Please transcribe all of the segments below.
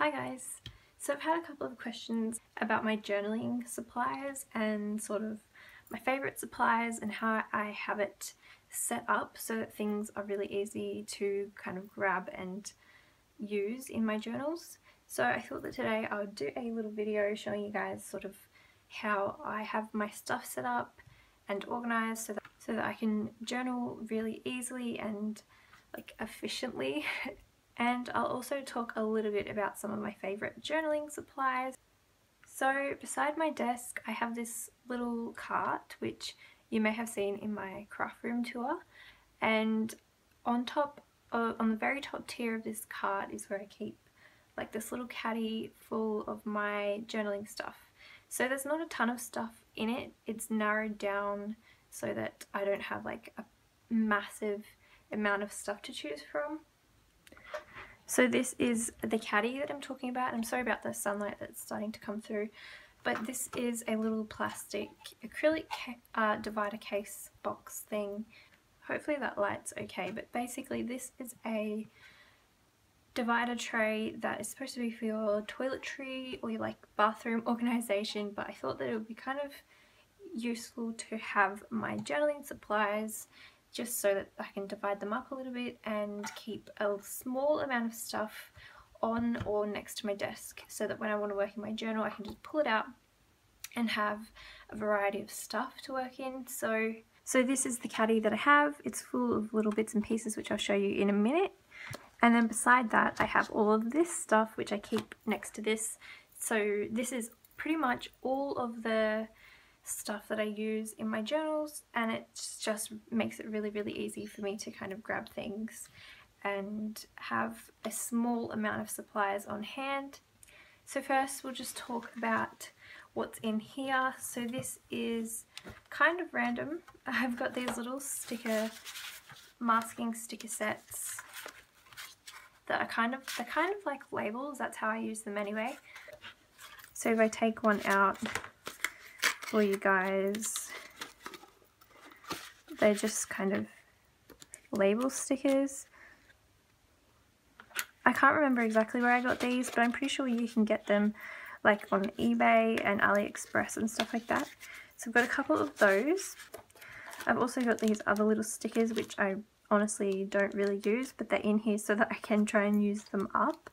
Hi guys! So I've had a couple of questions about my journaling supplies and sort of my favourite supplies and how I have it set up so that things are really easy to kind of grab and use in my journals. So I thought that today I would do a little video showing you guys sort of how I have my stuff set up and organised so that I can journal really easily and like efficiently. And I'll also talk a little bit about some of my favourite journaling supplies. So beside my desk I have this little cart which you may have seen in my craft room tour, and on the very top tier of this cart is where I keep like this little caddy full of my journaling stuff. So there's not a ton of stuff in it, it's narrowed down so that I don't have like a massive amount of stuff to choose from. So this is the caddy that I'm talking about. I'm sorry about the sunlight that's starting to come through, but this is a little plastic acrylic divider case box thing. Hopefully that light's okay, but basically this is a divider tray that is supposed to be for your toiletry or your like bathroom organisation, but I thought that it would be kind of useful to have my journaling supplies just so that I can divide them up a little bit and keep a small amount of stuff on or next to my desk, so that when I want to work in my journal I can just pull it out and have a variety of stuff to work in. So this is the caddy that I have. It's full of little bits and pieces which I'll show you in a minute. And then beside that I have all of this stuff which I keep next to this. So this is pretty much all of the stuff that I use in my journals, and it just makes it really easy for me to kind of grab things and have a small amount of supplies on hand. So first we'll just talk about what's in here. So this is kind of random. I've got these little masking sticker sets that are kind of like labels. That's how I use them anyway. So if I take one out for you guys, they're just kind of label stickers. I can't remember exactly where I got these, but I'm pretty sure you can get them like on eBay and AliExpress and stuff like that. So I've got a couple of those. I've also got these other little stickers which I honestly don't really use, but they're in here so that I can try and use them up.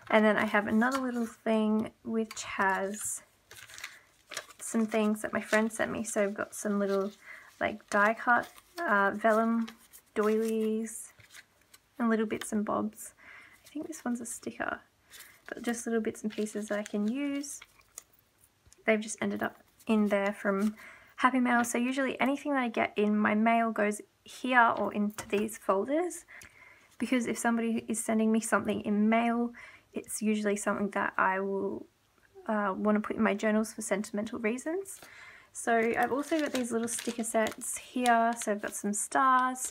And then I have another little thing which has some things that my friend sent me. So I've got some little like die cut vellum doilies and little bits and bobs. I think this one's a sticker, but just little bits and pieces that I can use. They've just ended up in there from Happy Mail. So usually anything that I get in my mail goes here or into these folders, because if somebody is sending me something in mail, it's usually something that I will want to put in my journals for sentimental reasons. So I've also got these little sticker sets here. So I've got some stars,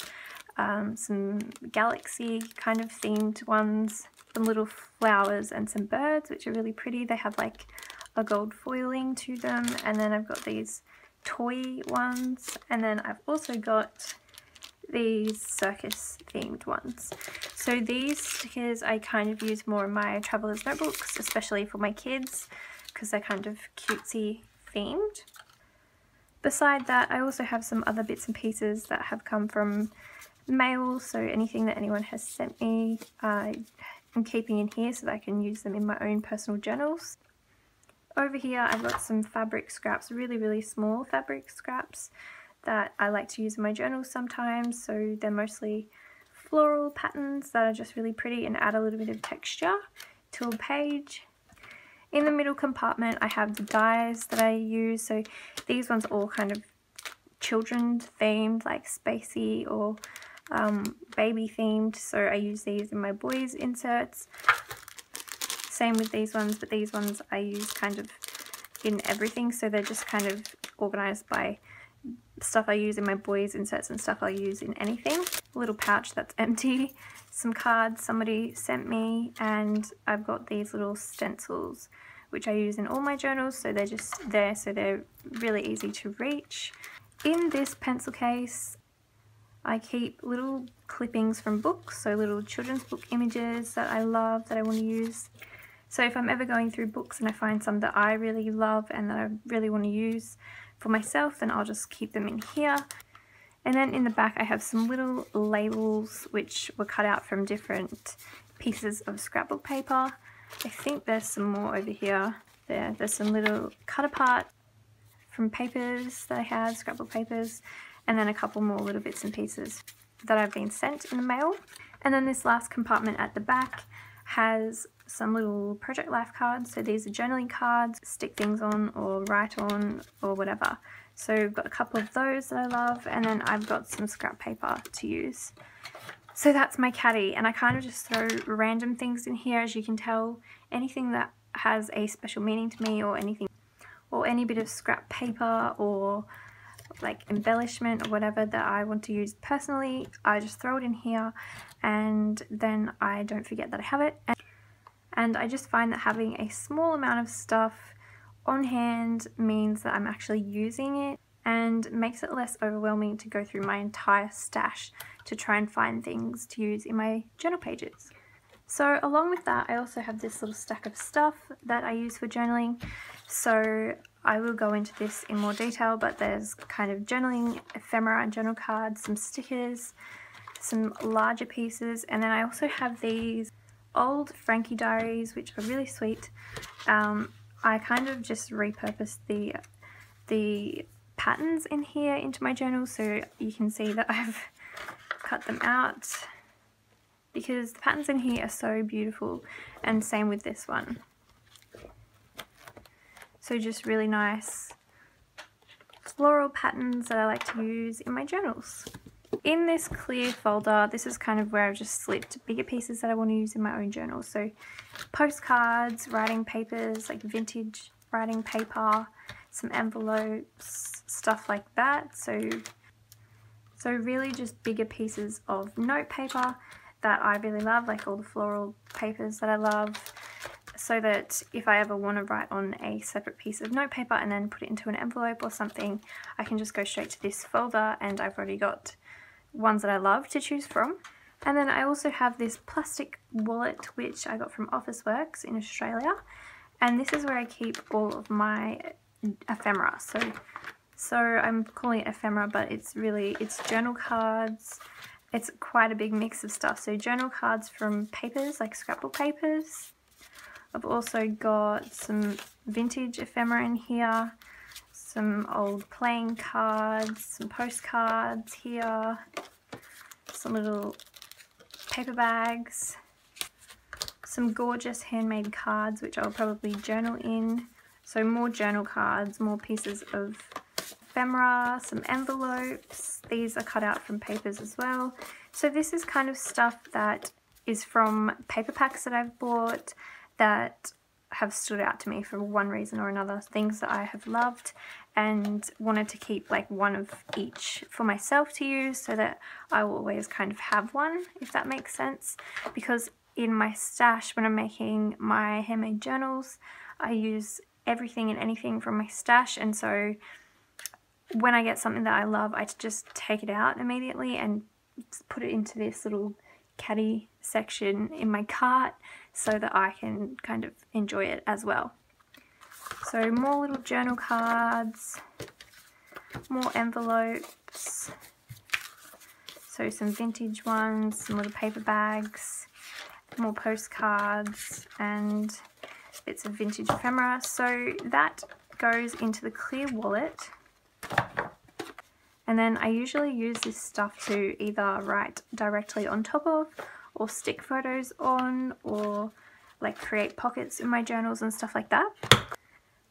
some galaxy kind of themed ones, some little flowers and some birds which are really pretty. They have like a gold foiling to them. And then I've got these toy ones, and then I've also got these circus themed ones. So these stickers I kind of use more in my traveler's notebooks, especially for my kids, because they're kind of cutesy themed. Beside that I also have some other bits and pieces that have come from mail, so anything that anyone has sent me I'm keeping in here so that I can use them in my own personal journals. Over here I've got some fabric scraps, really small fabric scraps that I like to use in my journals sometimes. So they're mostly floral patterns that are just really pretty and add a little bit of texture to a page. In the middle compartment I have the dies that I use. So these ones are all kind of children themed, like spacey or baby themed. So I use these in my boys inserts. Same with these ones, but these ones I use kind of in everything. So they're just kind of organised by stuff I use in my boys inserts and stuff I use in anything. A little pouch that's empty, some cards somebody sent me, and I've got these little stencils which I use in all my journals, so they're just there, so they're really easy to reach. In this pencil case I keep little clippings from books, so little children's book images that I love, that I want to use. So if I'm ever going through books and I find some that I really love and that I really want to use for myself, then I'll just keep them in here. And then in the back I have some little labels which were cut out from different pieces of scrapbook paper. I think there's some more over here. There's some little cut apart from papers that I have, scrapbook papers, and then a couple more little bits and pieces that I've been sent in the mail. And then this last compartment at the back has some little project life cards. So these are journaling cards, stick things on or write on or whatever. So I've got a couple of those that I love, and then I've got some scrap paper to use. So that's my caddy, and I kind of just throw random things in here, as you can tell. Anything that has a special meaning to me, or anything, or any bit of scrap paper or like embellishment or whatever that I want to use personally, I just throw it in here, and then I don't forget that I have it. And I just find that having a small amount of stuff on hand means that I'm actually using it, and makes it less overwhelming to go through my entire stash to try and find things to use in my journal pages. So along with that, I also have this little stack of stuff that I use for journaling. So I will go into this in more detail, but there's kind of journaling ephemera and journal cards, some stickers, some larger pieces, and then I also have these old Frankie diaries, which are really sweet. I kind of just repurposed the patterns in here into my journal, so you can see that I've cut them out because the patterns in here are so beautiful, and same with this one. So just really nice floral patterns that I like to use in my journals. In this clear folder, this is kind of where I've just slipped bigger pieces that I want to use in my own journal. So postcards, writing papers, like vintage writing paper, some envelopes, stuff like that. So really just bigger pieces of note paper that I really love, like all the floral papers that I love, so that if I ever want to write on a separate piece of note paper and then put it into an envelope or something, I can just go straight to this folder and I've already got ones that I love to choose from. And then I also have this plastic wallet which I got from Officeworks in Australia, and this is where I keep all of my ephemera. So I'm calling it ephemera, but it's journal cards. It's quite a big mix of stuff. So journal cards from papers, like scrapbook papers. I've also got some vintage ephemera in here, some old playing cards, some postcards here, some little paper bags, some gorgeous handmade cards which I'll probably journal in. So more journal cards, more pieces of ephemera, some envelopes. These are cut out from papers as well. So this is kind of stuff that is from paper packs that I've bought that have stood out to me for one reason or another, things that I have loved and wanted to keep like one of each for myself to use, so that I will always kind of have one, if that makes sense. Because in my stash, when I'm making my handmade journals, I use everything and anything from my stash, and so when I get something that I love, I just take it out immediately and put it into this little caddy section in my cart so that I can kind of enjoy it as well. So more little journal cards, more envelopes, so some vintage ones, some little paper bags, more postcards and bits of vintage ephemera. So that goes into the clear wallet. And then I usually use this stuff to either write directly on top of, or stick photos on, or like create pockets in my journals and stuff like that.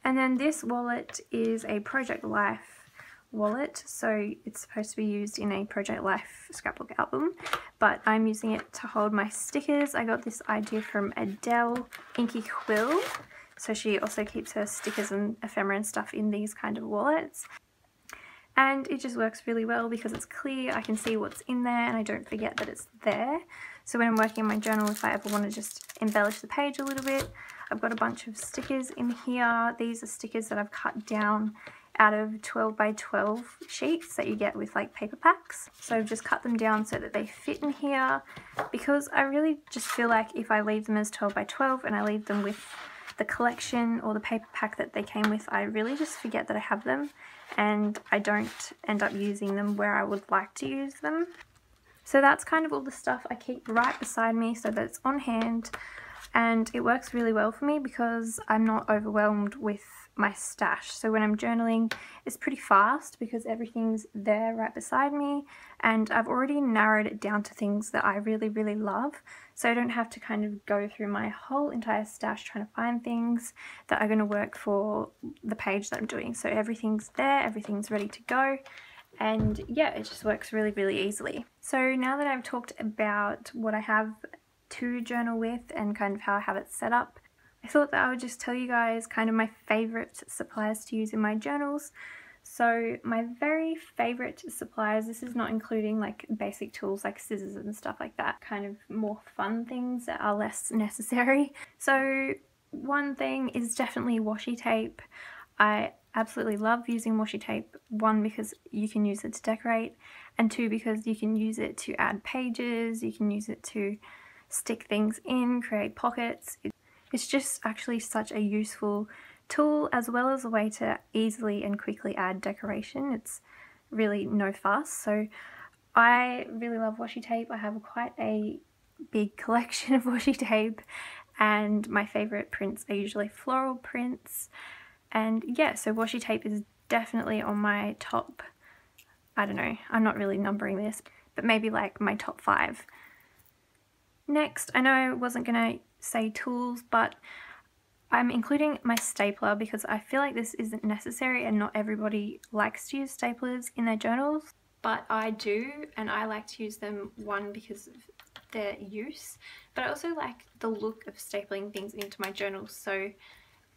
And then this wallet is a Project Life wallet, so it's supposed to be used in a Project Life scrapbook album, but I'm using it to hold my stickers. I got this idea from Adele Inky Quill, so she also keeps her stickers and ephemera and stuff in these kind of wallets. And it just works really well because it's clear, I can see what's in there and I don't forget that it's there. So when I'm working in my journal, if I ever want to just embellish the page a little bit, I've got a bunch of stickers in here. These are stickers that I've cut down out of 12 by 12 sheets that you get with like paper packs. So I've just cut them down so that they fit in here, because I really just feel like if I leave them as 12 by 12 and I leave them with the collection or the paper pack that they came with, I really just forget that I have them and I don't end up using them where I would like to use them. So that's kind of all the stuff I keep right beside me so that it's on hand, and it works really well for me because I'm not overwhelmed with my stash. So when I'm journaling, it's pretty fast because everything's there right beside me, and I've already narrowed it down to things that I really, really love. So I don't have to kind of go through my whole entire stash trying to find things that are going to work for the page that I'm doing. So everything's there, everything's ready to go. And yeah, it just works really, really easily. So now that I've talked about what I have to journal with and kind of how I have it set up, I thought that I would just tell you guys kind of my favorite supplies to use in my journals. So my very favorite supplies, this is not including like basic tools like scissors and stuff like that, kind of more fun things that are less necessary. So one thing is definitely washi tape. I absolutely love using washi tape, one because you can use it to decorate, and two because you can use it to add pages, you can use it to stick things in, create pockets. It's just actually such a useful tool, as well as a way to easily and quickly add decoration. It's really no fuss. So I really love washi tape. I have quite a big collection of washi tape, and my favorite prints are usually floral prints. And yeah, so washi tape is definitely on my top, I don't know, I'm not really numbering this, but maybe like my top 5. Next, I know I wasn't going to say tools, but I'm including my stapler because I feel like this isn't necessary and not everybody likes to use staplers in their journals, but I do, and I like to use them, one, because of their use, but I also like the look of stapling things into my journals. So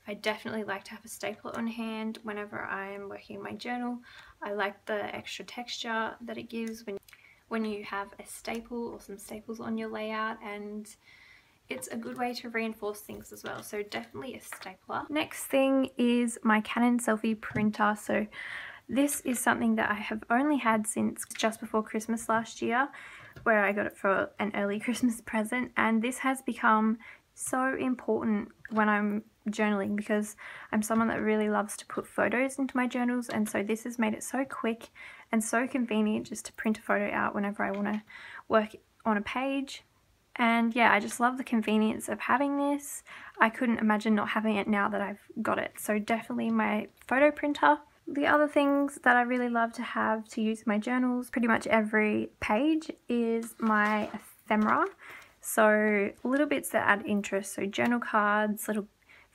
I definitely like to have a stapler on hand whenever I am working in my journal. I like the extra texture that it gives when you have a staple or some staples on your layout, and it's a good way to reinforce things as well. So definitely a stapler. Next thing is my Canon selfie printer. So this is something that I have only had since just before Christmas last year, where I got it for an early Christmas present, and this has become so important when I'm journaling because I'm someone that really loves to put photos into my journals, and so this has made it so quick and so convenient just to print a photo out whenever I want to work on a page. And yeah, I just love the convenience of having this. I couldn't imagine not having it now that I've got it. So definitely my photo printer. The other things that I really love to have to use in my journals, pretty much every page, is my ephemera. So little bits that add interest, so journal cards, little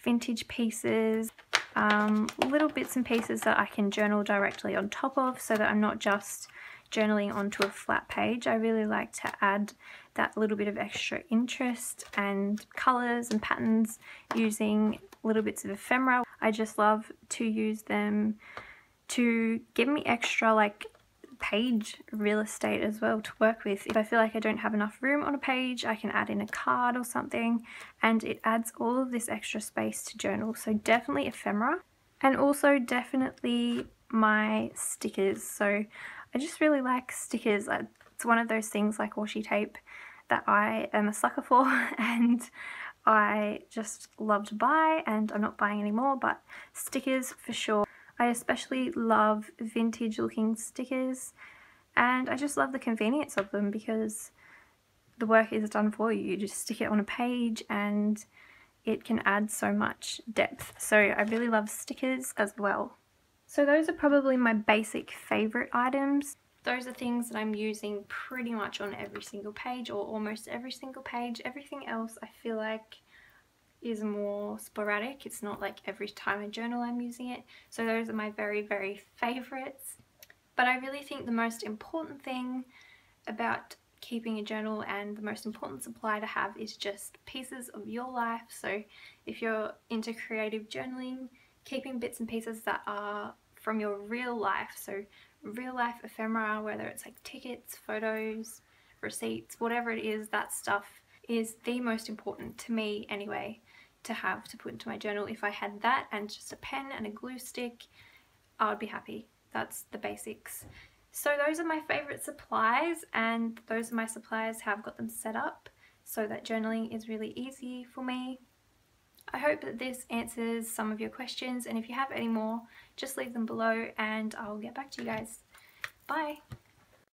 vintage pieces, little bits and pieces that I can journal directly on top of so that I'm not just journaling onto a flat page. I really like to add that little bit of extra interest and colours and patterns using little bits of ephemera. I just love to use them to give me extra like page real estate as well to work with. If I feel like I don't have enough room on a page, I can add in a card or something, and it adds all of this extra space to journal. So definitely ephemera, and also definitely my stickers. So I just really like stickers. It's one of those things like washi tape that I am a sucker for, and I just love to buy, and I'm not buying anymore, but stickers for sure. I especially love vintage looking stickers, and I just love the convenience of them because the work is done for you. You just stick it on a page and it can add so much depth. So I really love stickers as well. So those are probably my basic favorite items. Those are things that I'm using pretty much on every single page, or almost every single page. Everything else I feel like is more sporadic. It's not like every time I journal I'm using it. So those are my very, very favorites. But I really think the most important thing about keeping a journal and the most important supply to have is just pieces of your life. So if you're into creative journaling, keeping bits and pieces that are from your real life, so real life ephemera, whether it's like tickets, photos, receipts, whatever it is, that stuff is the most important to me anyway to have to put into my journal. If I had that and just a pen and a glue stick, I would be happy. That's the basics. So those are my favorite supplies, and those are my supplies how I've got them set up so that journaling is really easy for me. I hope that this answers some of your questions, and if you have any more, just leave them below and I'll get back to you guys. Bye!